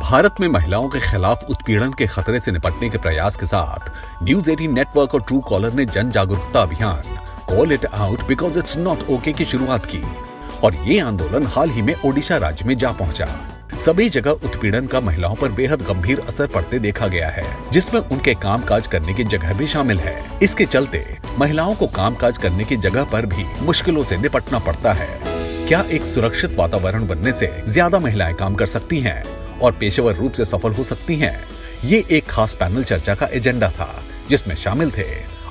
भारत में महिलाओं के खिलाफ उत्पीड़न के खतरे से निपटने के प्रयास के साथ न्यूज 18 नेटवर्क और ट्रू कॉलर ने जन जागरूकता अभियान call it out because it's not okay की शुरुआत की और ये आंदोलन हाल ही में ओडिशा राज्य में जा पहुंचा। सभी जगह उत्पीड़न का महिलाओं पर बेहद गंभीर असर पड़ते देखा गया है, जिसमें उनके कामकाज करने की जगह भी शामिल है। इसके चलते महिलाओं को कामकाज करने की जगह पर भी मुश्किलों से निपटना पड़ता है। क्या एक सुरक्षित वातावरण बनने से ज्यादा महिलाएं काम कर सकती हैं और पेशेवर रूप से सफल हो सकती हैं? ये एक खास पैनल चर्चा का एजेंडा था, जिसमें शामिल थे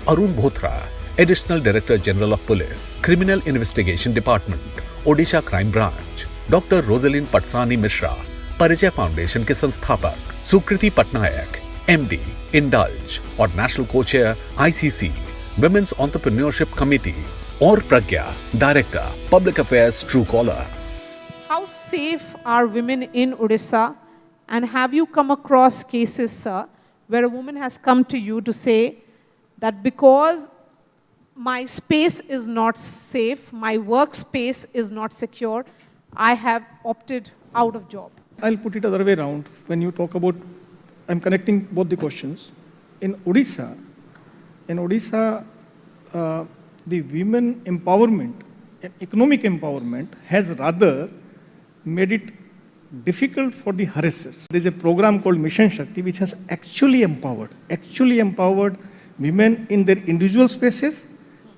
Arun Bothra, additional director general of police, criminal investigation department, Odisha crime branch, doctor Roslin Patsani Mishra, Parichay foundation के संस्थापक, सुकृति पटनायक, एमडी, इंडल्ज और national co-chair ICC, women's entrepreneurship committee और Pragya, director, public affairs, Truecaller. How safe are women in Odisha, and have you come across cases, sir, where a woman has come to you to say that because my space is not safe, my workspace is not secure, I have opted out of job? I'll put it other way around. When you talk about, I'm connecting both the questions. In Odisha, the women empowerment and economic empowerment has rather made it difficult for the harassers. There's a program called Mission Shakti which has actually empowered women in their individual spaces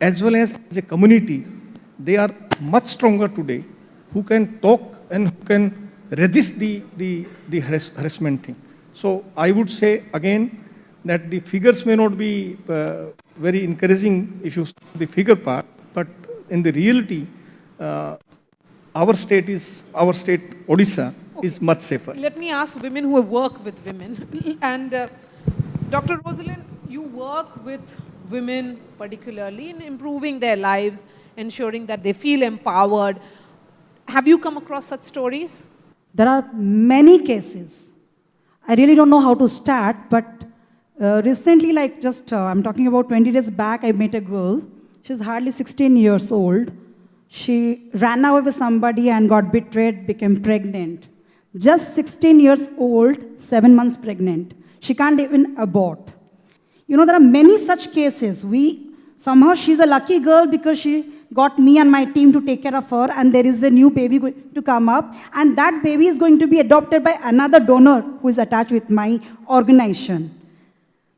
as well as a community. They are much stronger today who can talk and who can resist the harassment thing. So I would say again that the figures may not be very encouraging if you see the figure part, but in the reality, our state, Odisha, is much safer. Let me ask women who work with women. And Dr. Rosalind, you work with women particularly in improving their lives, ensuring that they feel empowered. Have you come across such stories? There are many cases. I really don't know how to start, but recently, I'm talking about 20 days back, I met a girl. She's hardly 16 years old. She ran away with somebody and got betrayed, became pregnant. Just 16 years old, 7 months pregnant. She can't even abort. You know, there are many such cases. Somehow she's a lucky girl because she got me and my team to take care of her, and there is a new baby going to come up, and that baby is going to be adopted by another donor who is attached with my organization.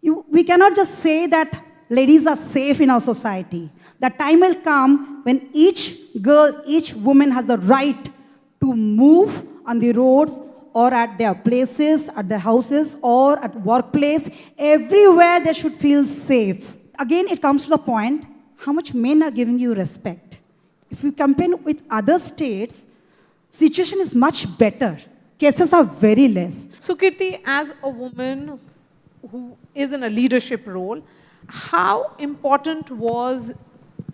We cannot just say that ladies are safe in our society. The time will come when each girl, each woman has the right to move on the roads or at their places, at their houses or at workplace. Everywhere they should feel safe. Again, it comes to the point, how much men are giving you respect. If you compare with other states, situation is much better. Cases are very less. Sukirti, as a woman who is in a leadership role, how important was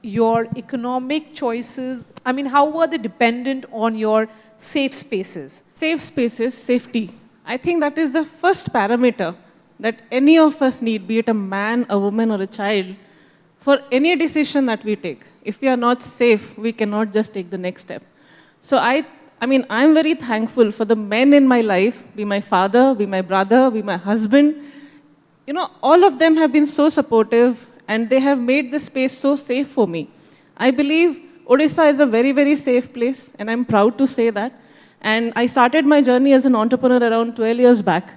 your economic choices? I mean, how were they dependent on your safe spaces? Safe spaces, safety. I think that is the first parameter that any of us need, be it a man, a woman, or a child, for any decision that we take. If we are not safe, we cannot just take the next step. So I'm very thankful for the men in my life, be my father, be my brother, be my husband. You know, all of them have been so supportive and they have made the space so safe for me. I believe Odisha is a very, very safe place, and I'm proud to say that. And I started my journey as an entrepreneur around 12 years back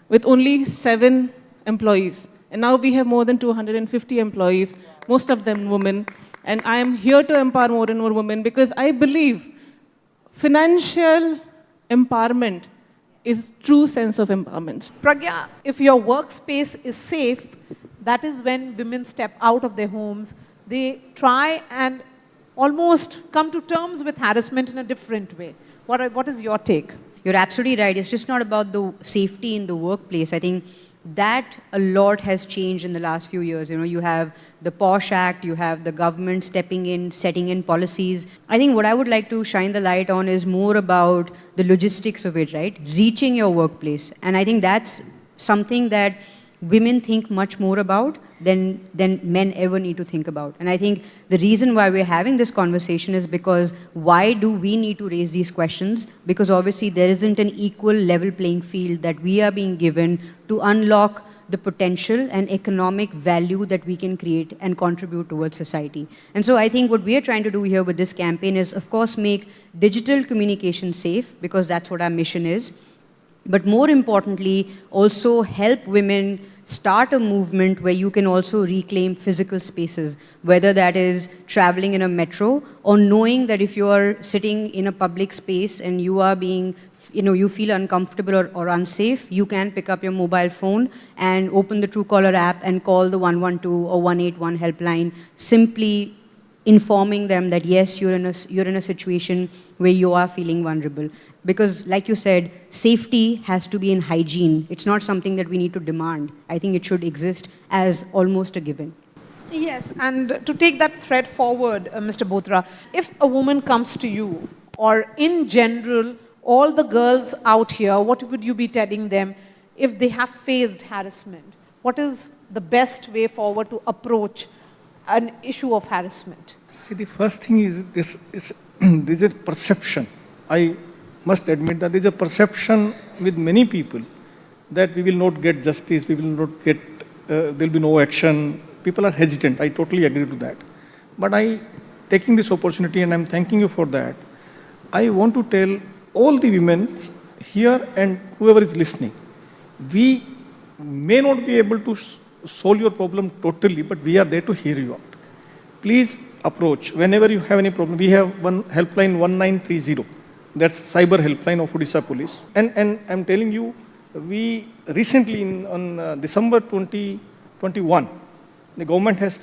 with only 7 employees. And now we have more than 250 employees, most of them women. And I am here to empower more and more women because I believe financial empowerment is true sense of empowerment. Pragya, if your workspace is safe, that is when women step out of their homes. They try and almost come to terms with harassment in a different way. What is your take? You're absolutely right. It's just not about the safety in the workplace. I think that a lot has changed in the last few years. You know, you have the POSH Act, you have the government stepping in, setting in policies. I think what I would like to shine the light on is more about the logistics of it, right? Reaching your workplace. And I think that's something that women think much more about than men ever need to think about. And I think the reason why we're having this conversation is because why do we need to raise these questions? Because obviously there isn't an equal level playing field that we are being given to unlock the potential and economic value that we can create and contribute towards society. And so I think what we are trying to do here with this campaign is, of course, make digital communication safe, because that's what our mission is. But more importantly, also help women start a movement where you can also reclaim physical spaces, whether that is traveling in a metro or knowing that if you are sitting in a public space and you are being, you feel uncomfortable or unsafe, you can pick up your mobile phone and open the Truecaller app and call the 112 or 181 helpline, simply informing them that yes, you're in a situation where you are feeling vulnerable. Because like you said, safety has to be in hygiene. It's not something that we need to demand. I think it should exist as almost a given. Yes, and to take that thread forward, Mr. Botra, if a woman comes to you, or in general, all the girls out here, what would you be telling them if they have faced harassment? What is the best way forward to approach an issue of harassment? See, the first thing is there's a perception. I must admit that there's a perception with many people that we will not get justice, we will not get, there will be no action. People are hesitant. I totally agree to that. But taking this opportunity, and I'm thanking you for that, I want to tell all the women here and whoever is listening, we may not be able to solve your problem totally, but we are there to hear you out. Please approach. Whenever you have any problem, we have one helpline 1930. That's cyber helpline of Odisha Police. And I'm telling you, we recently on December 2021, the government has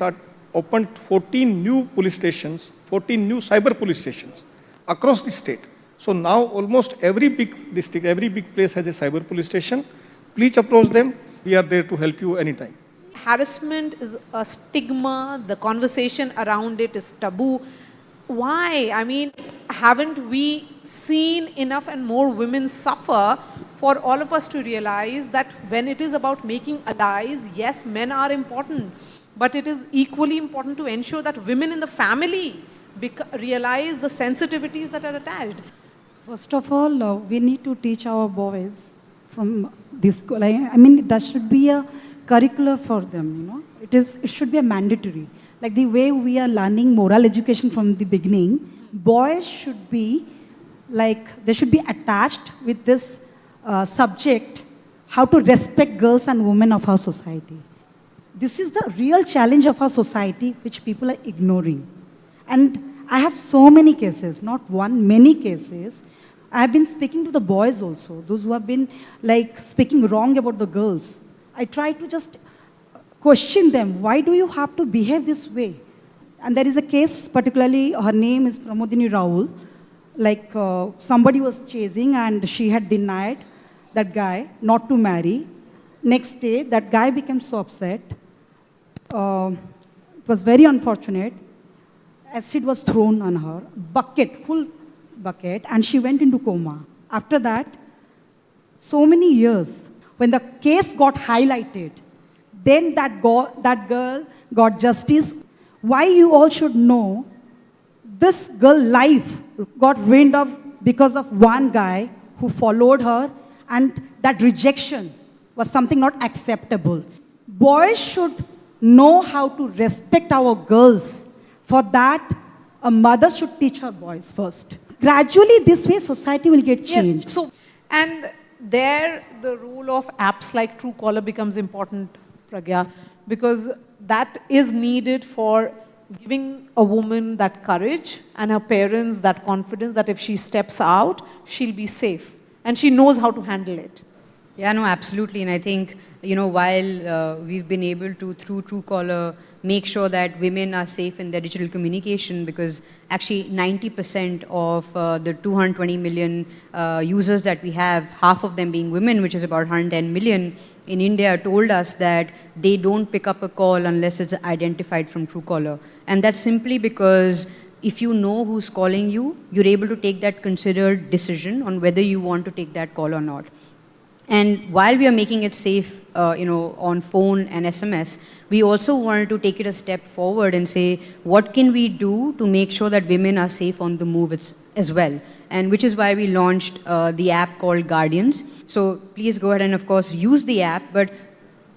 opened 14 new police stations, 14 new cyber police stations across the state. So now almost every big district, every big place has a cyber police station. Please approach them. We are there to help you anytime. Harassment is a stigma, the conversation around it is taboo. Why? I mean, haven't we seen enough and more women suffer for all of us to realize that when it is about making allies, yes, men are important, but it is equally important to ensure that women in the family realize the sensitivities that are attached. First of all, we need to teach our boys from this school. I mean, that should be a curriculum for them, It should be a mandatory. Like the way we are learning moral education from the beginning, boys should be they should be attached with this subject, how to respect girls and women of our society. This is the real challenge of our society, which people are ignoring. And I have so many cases, not one, many cases. I have been speaking to the boys also, those who have been speaking wrong about the girls. I try to just question them, why do you have to behave this way? And there is a case, particularly her name is Pramodini Raul, somebody was chasing and she had denied that guy not to marry. Next day, that guy became so upset. It was very unfortunate. Acid was thrown on her, full bucket, and she went into coma. After that, so many years, when the case got highlighted, then that girl got justice. Why you all should know, this girl's life got ruined up because of one guy who followed her, and that rejection was something not acceptable. Boys should know how to respect our girls. For that, a mother should teach her boys first. Gradually, this way, society will get changed. Yeah, and there, the role of apps like Truecaller becomes important, Pragya, because that is needed for giving a woman that courage and her parents that confidence that if she steps out, she'll be safe and she knows how to handle it. Yeah, no, absolutely. And I think, while we've been able to, through Truecaller, make sure that women are safe in their digital communication, because actually 90% of the 220 million users that we have, half of them being women, which is about 110 million in India, told us that they don't pick up a call unless it's identified from Truecaller. And that's simply because if you know who's calling you, you're able to take that considered decision on whether you want to take that call or not. And while we are making it safe, on phone and SMS, we also wanted to take it a step forward and say, what can we do to make sure that women are safe on the move as well? And which is why we launched the app called Guardians. So please go ahead and, of course, use the app. But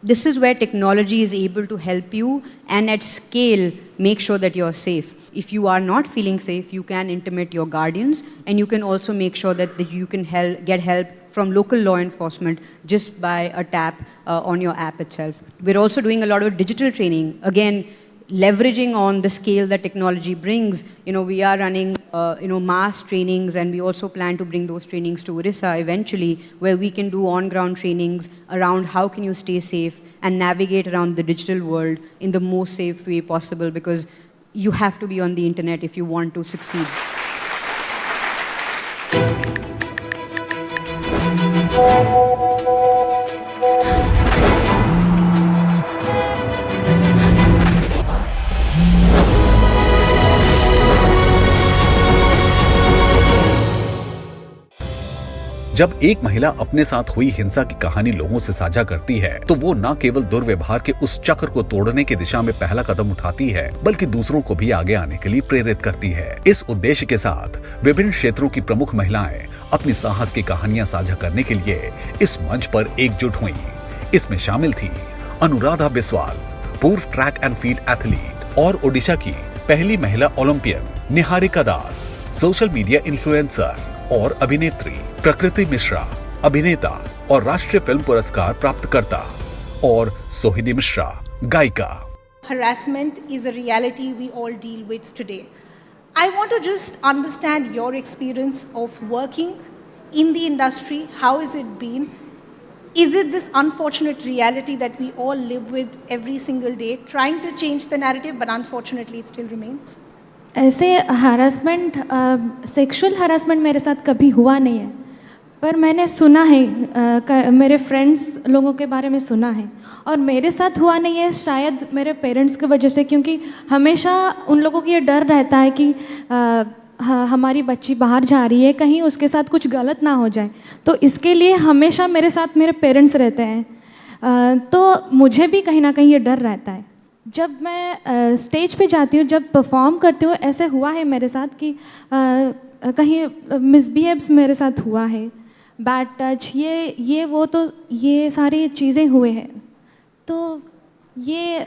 this is where technology is able to help you and at scale make sure that you're safe. If you are not feeling safe, you can intimate your guardians, and you can also make sure that you can get help from local law enforcement just by a tap on your app itself. We're also doing a lot of digital training, again, leveraging on the scale that technology brings. We are running, mass trainings, and we also plan to bring those trainings to Odisha eventually, where we can do on-ground trainings around how can you stay safe and navigate around the digital world in the most safe way possible, because you have to be on the internet if you want to succeed. जब एक महिला अपने साथ हुई हिंसा की कहानी लोगों से साझा करती है, तो वो न केवल दुर्व्यवहार के उस चक्र को तोड़ने की दिशा में पहला कदम उठाती है, बल्कि दूसरों को भी आगे आने के लिए प्रेरित करती है। इस उद्देश्य के साथ विभिन्न क्षेत्रों की प्रमुख महिलाएं अपनी साहस की कहानियां साझा करने के लिए इस मंच पर एकजुट हुई। इसमें शामिल थी अनुराधा बिस्वाल, पूर्व ट्रैक एंड फील्ड एथलीट और ओडिशा की पहली महिला ओलंपियन निहारिका दास, सोशल मीडिया इन्फ्लुएंसर और अभिनेत्री प्रकृति मिश्रा, अभिनेता और राष्ट्रीय फिल्म पुरस्कार प्राप्तकर्ता, और सोहिनी मिश्रा, गायिका। Harassment is a reality we all deal with today. I want to just understand your experience of working in the industry. How has it been? Is it this unfortunate reality that we all live with every single day, trying to change the narrative, but unfortunately it still remains? ऐसे harassment, sexual harassment मेरे साथ कभी हुआ नहीं है, पर मैंने सुना है, मेरे फ्रेंड्स लोगों के बारे में सुना है, और मेरे साथ हुआ नहीं है शायद मेरे पेरेंट्स की वजह से, क्योंकि हमेशा उन लोगों को ये डर रहता है कि हमारी बच्ची बाहर जा रही है, कहीं उसके साथ कुछ गलत ना हो जाए, तो इसके लिए हमेशा मेरे साथ मेरे पेरेंट्स रहते हैं, तो मुझे भी कहीं ना कहीं ये डर रहता है। जब मैं स्टेज पे जाती हूँ, जब परफॉर्म करती हूँ, ऐसे हुआ है मेरे साथ कि कहीं मिसबिहेव्स मेरे साथ हुआ है, बैड टच, ये वो, तो ये सारी चीज़ें हुए हैं, तो ये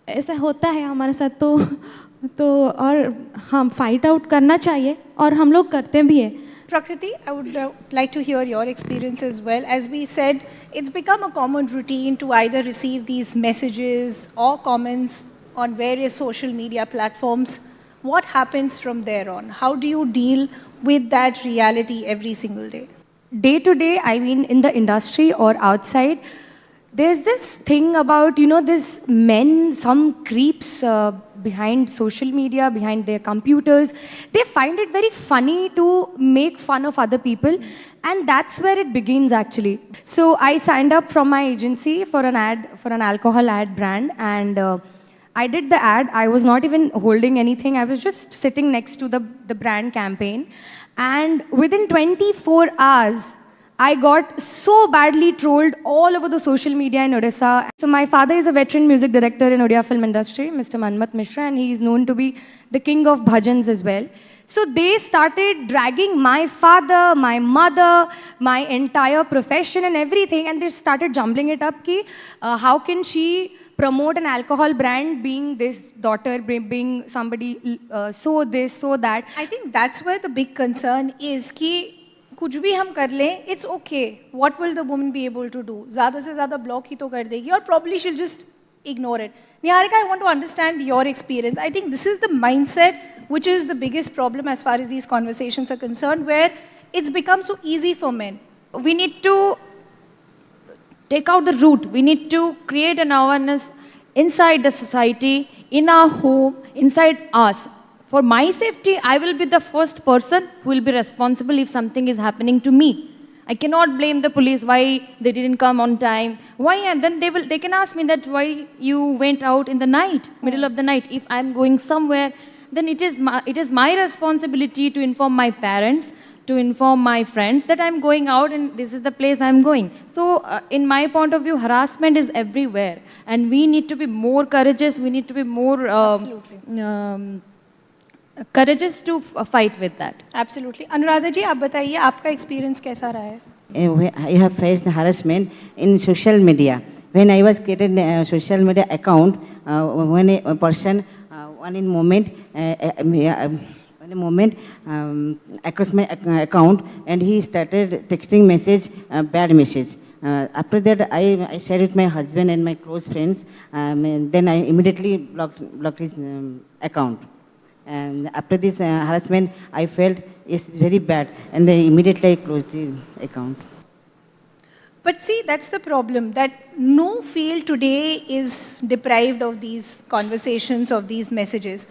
ऐसा होता है हमारे साथ, तो और हम फाइट आउट करना चाहिए, और हम लोग करते भी हैं। Prakriti, I would like to hear your experience as well. As we said, it's become a common routine to either receive these messages or comments on various social media platforms. What happens from there on? How do you deal with that reality every single day? Day to day, I mean, in the industry or outside, there's this thing about, this men, some creeps behind social media, behind their computers, they find it very funny to make fun of other people, and that's where it begins actually. So I signed up from my agency for an ad, for an alcohol ad brand, and I did the ad. I was not even holding anything. I was just sitting next to the brand campaign, and within 24 hours, I got so badly trolled all over the social media in Odisha. So my father is a veteran music director in Odia film industry, Mr. Manmat Mishra, and he is known to be the king of bhajans as well. So they started dragging my father, my mother, my entire profession and everything, and they started jumbling it up ki, how can she promote an alcohol brand being this daughter, being somebody so this, so that. I think that's where the big concern is कि कुछ भी हम कर लें, it's okay. What will the woman be able to do? ज़्यादा से ज़्यादा block ही तो कर देगी, और probably she'll just ignore it. Niharika, I want to understand your experience. I think this is the mindset which is the biggest problem as far as these conversations are concerned, where it's become so easy for men. We need to take out the root. We need to create an awareness inside the society, in our home, inside us. For my safety, I will be the first person who will be responsible if something is happening to me. I cannot blame the police why they didn't come on time. Why? And then they can ask me that why you went out in the night, middle of the night. If I'm going somewhere, then it is my responsibility to inform my parents, to inform my friends that I'm going out and this is the place I'm going. So in my point of view, harassment is everywhere. And we need to be more courageous, we need to be more courageous to fight with that. Absolutely. Anuradha जी, आप बताइए आपका experience कैसा रहा है? I have faced harassment in social media. When I was created a social media account, when a person, one moment across my account, and he started texting message, bad message. After that, I shared with my husband and my close friends. Then I immediately blocked his account. And after this harassment, I felt it's very bad, and then immediately I closed the account. But see, that's the problem, that no field today is deprived of these conversations, of these messages.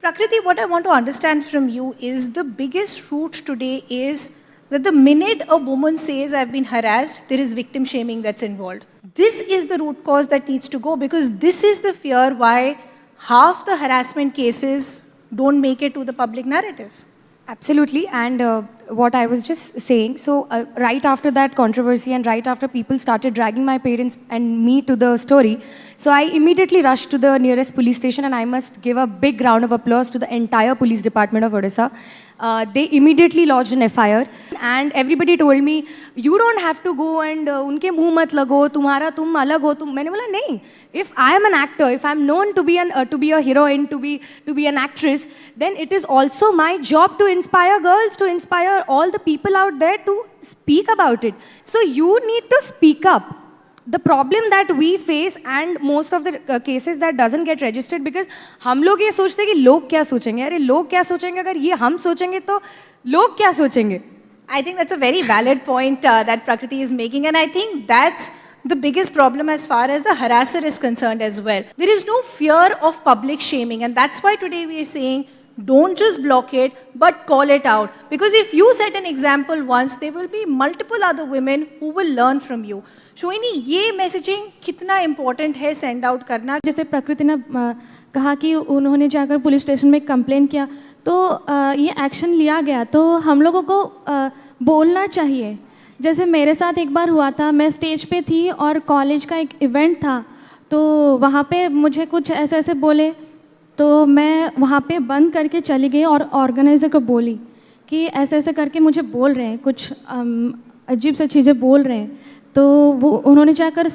Prakriti, what I want to understand from you is the biggest root today is that the minute a woman says, I've been harassed, there is victim shaming that's involved. This is the root cause that needs to go, because this is the fear why half the harassment cases don't make it to the public narrative. Absolutely, and what I was just saying, so right after that controversy and right after people started dragging my parents and me to the story, so I immediately rushed to the nearest police station, and I must give a big round of applause to the entire police department of Odisha. They immediately lodged an FIR, and everybody told me, you don't have to go and unke muh mat lago, tumhara tum alag ho. Maine bola nahi. If I am an actor, if I am known to be a heroine, to be an actress, then it is also my job to inspire girls, to inspire all the people out there to speak about it. So you need to speak up. The problem that we face and most of the cases that doesn't get registered because हम लोग ये सोचते हैं कि लोग क्या सोचेंगे, अरे लोग क्या सोचेंगे, अगर ये हम सोचेंगे तो लोग क्या सोचेंगे? I think that's a very valid point that Prakriti is making, and I think that's the biggest problem as far as the harasser is concerned as well. There is no fear of public shaming, and that's why today we are saying don't just block it, but call it out. Because if you set an example once, there will be multiple other women who will learn from you. शोइनी, ये messaging कितना important है send out करना? जैसे प्रकृति ने कहा कि उन्होंने जाकर पुलिस स्टेशन में कंप्लेन किया, तो ये एक्शन लिया गया, तो हम लोगों को बोलना चाहिए. जैसे मेरे साथ एक बार हुआ था, मैं स्टेज पे थी और कॉलेज का एक इवेंट था, तो वहाँ पे मुझे कुछ ऐसे ऐसे बोले, तो मैं वहाँ पे बंद करके चली गई और ऑर्गेनाइज़र को बोली कि ऐसे ऐसे करके मुझे बोल रहे हैं, कुछ अजीब सी चीज़ें बोल रहे हैं. तो वो उन्होंने जाकर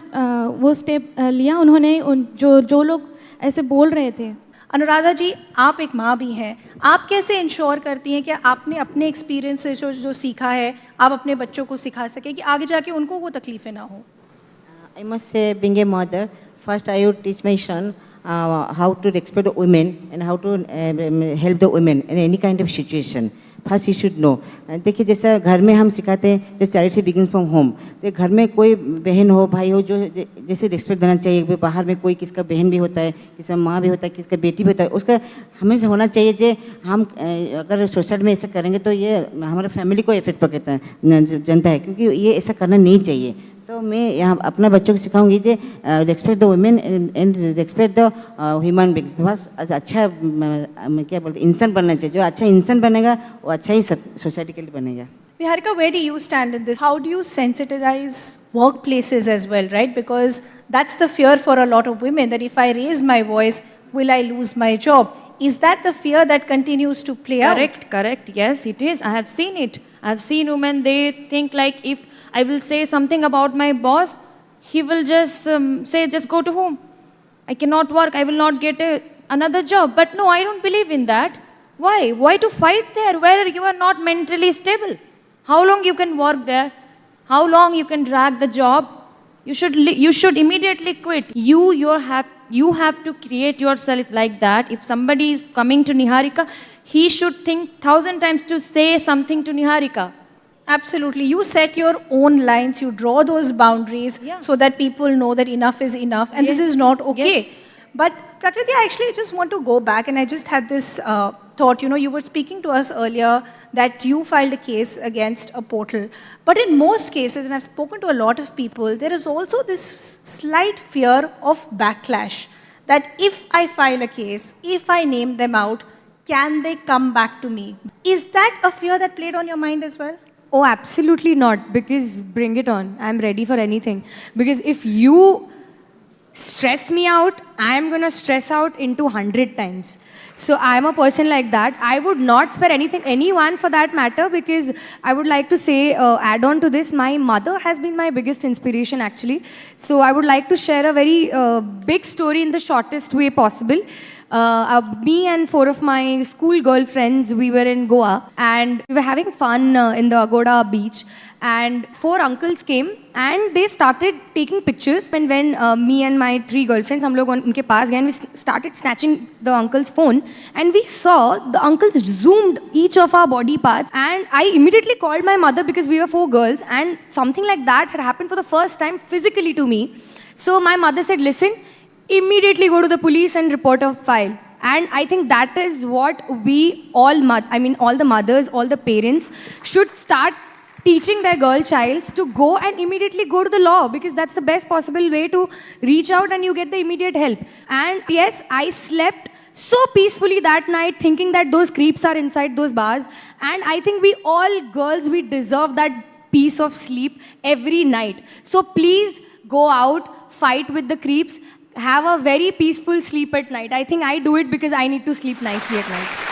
वो स्टेप लिया, उन्होंने जो लोग ऐसे बोल रहे थे. अनुराधा जी, आप एक माँ भी हैं, आप कैसे इंश्योर करती हैं कि आपने अपने एक्सपीरियंस से जो सीखा है आप अपने बच्चों को सिखा सके कि आगे जाके उनको वो तकलीफ़ें ना हो? I must say, being a mother, first I would teach my son how to respect the women and how to help the women in any kind of situation. First you should know. देखिए, जैसा घर में हम सिखाते हैं, जो charity begins from home, तो घर में कोई बहन हो, भाई हो, जो जैसे रिस्पेक्ट देना चाहिए. बाहर में कोई किसका बहन भी होता है, किसका माँ भी होता है, किसका बेटी भी होता है, उसका हमें होना चाहिए जे हम अगर सोसाइटी में ऐसा करेंगे तो ये हमारे फैमिली को इफेक्ट पड़ता है, जनता है, क्योंकि ये ऐसा करना नहीं चाहिए. तो मैं यहाँ अपना बच्चों को सिखाऊंगी जे respect the women and respect the human beings. बस अच्छा क्या बोलते इंसान बनना चाहिए. जो अच्छा इंसान बनेगा वो अच्छा ही सोसाइटी के लिए बनेगा. Niharika, where do you stand in this? How do you sensitize workplaces as well, right? Because that's the fear for a lot of women, that if I raise my voice, will I lose my job? Is that the fear that continues to play out? Correct. Yes, it is. I have seen it. I have seen women, they think like if I will say something about my boss, he will just say, just go to home. I cannot work. I will not get another job. But no, I don't believe in that. Why? Why to fight there where you are not mentally stable? How long you can work there? How long you can drag the job? You should immediately quit. You have to create yourself like that. If somebody is coming to Niharika, he should think 1,000 times to say something to Niharika. Absolutely. You set your own lines, you draw those boundaries so that people know that enough is enough and this is not okay. Yes. But Prakriti, I actually just want to go back, and I just had this thought, you were speaking to us earlier that you filed a case against a portal. But in most cases, and I've spoken to a lot of people, there is also this slight fear of backlash, that if I file a case, if I name them out, can they come back to me? Is that a fear that played on your mind as well? Oh, absolutely not. Because bring it on. I'm ready for anything. Because if you stress me out, I'm going to stress out into 100 times. So I'm a person like that. I would not spare anyone for that matter, because I would like to say, add on to this, my mother has been my biggest inspiration actually. So I would like to share a very big story in the shortest way possible. Me and 4 of my school girlfriends, we were in Goa and we were having fun in the Agoda beach, and 4 uncles came and they started taking pictures. And when me and my 3 girlfriends, hum log unke paas gaye and we started snatching the uncle's phone, and we saw the uncles zoomed each of our body parts, and I immediately called my mother because we were 4 girls and something like that had happened for the first time physically to me. So my mother said, listen, immediately go to the police and report a file. And I think that is what we all, all the mothers, all the parents should start teaching their girl childs to go and immediately go to the law, because that's the best possible way to reach out and you get the immediate help. And yes, I slept so peacefully that night thinking that those creeps are inside those bars. And I think we all girls, we deserve that peace of sleep every night. So please go out, fight with the creeps, have a very peaceful sleep at night. I think I do it because I need to sleep nicely at night.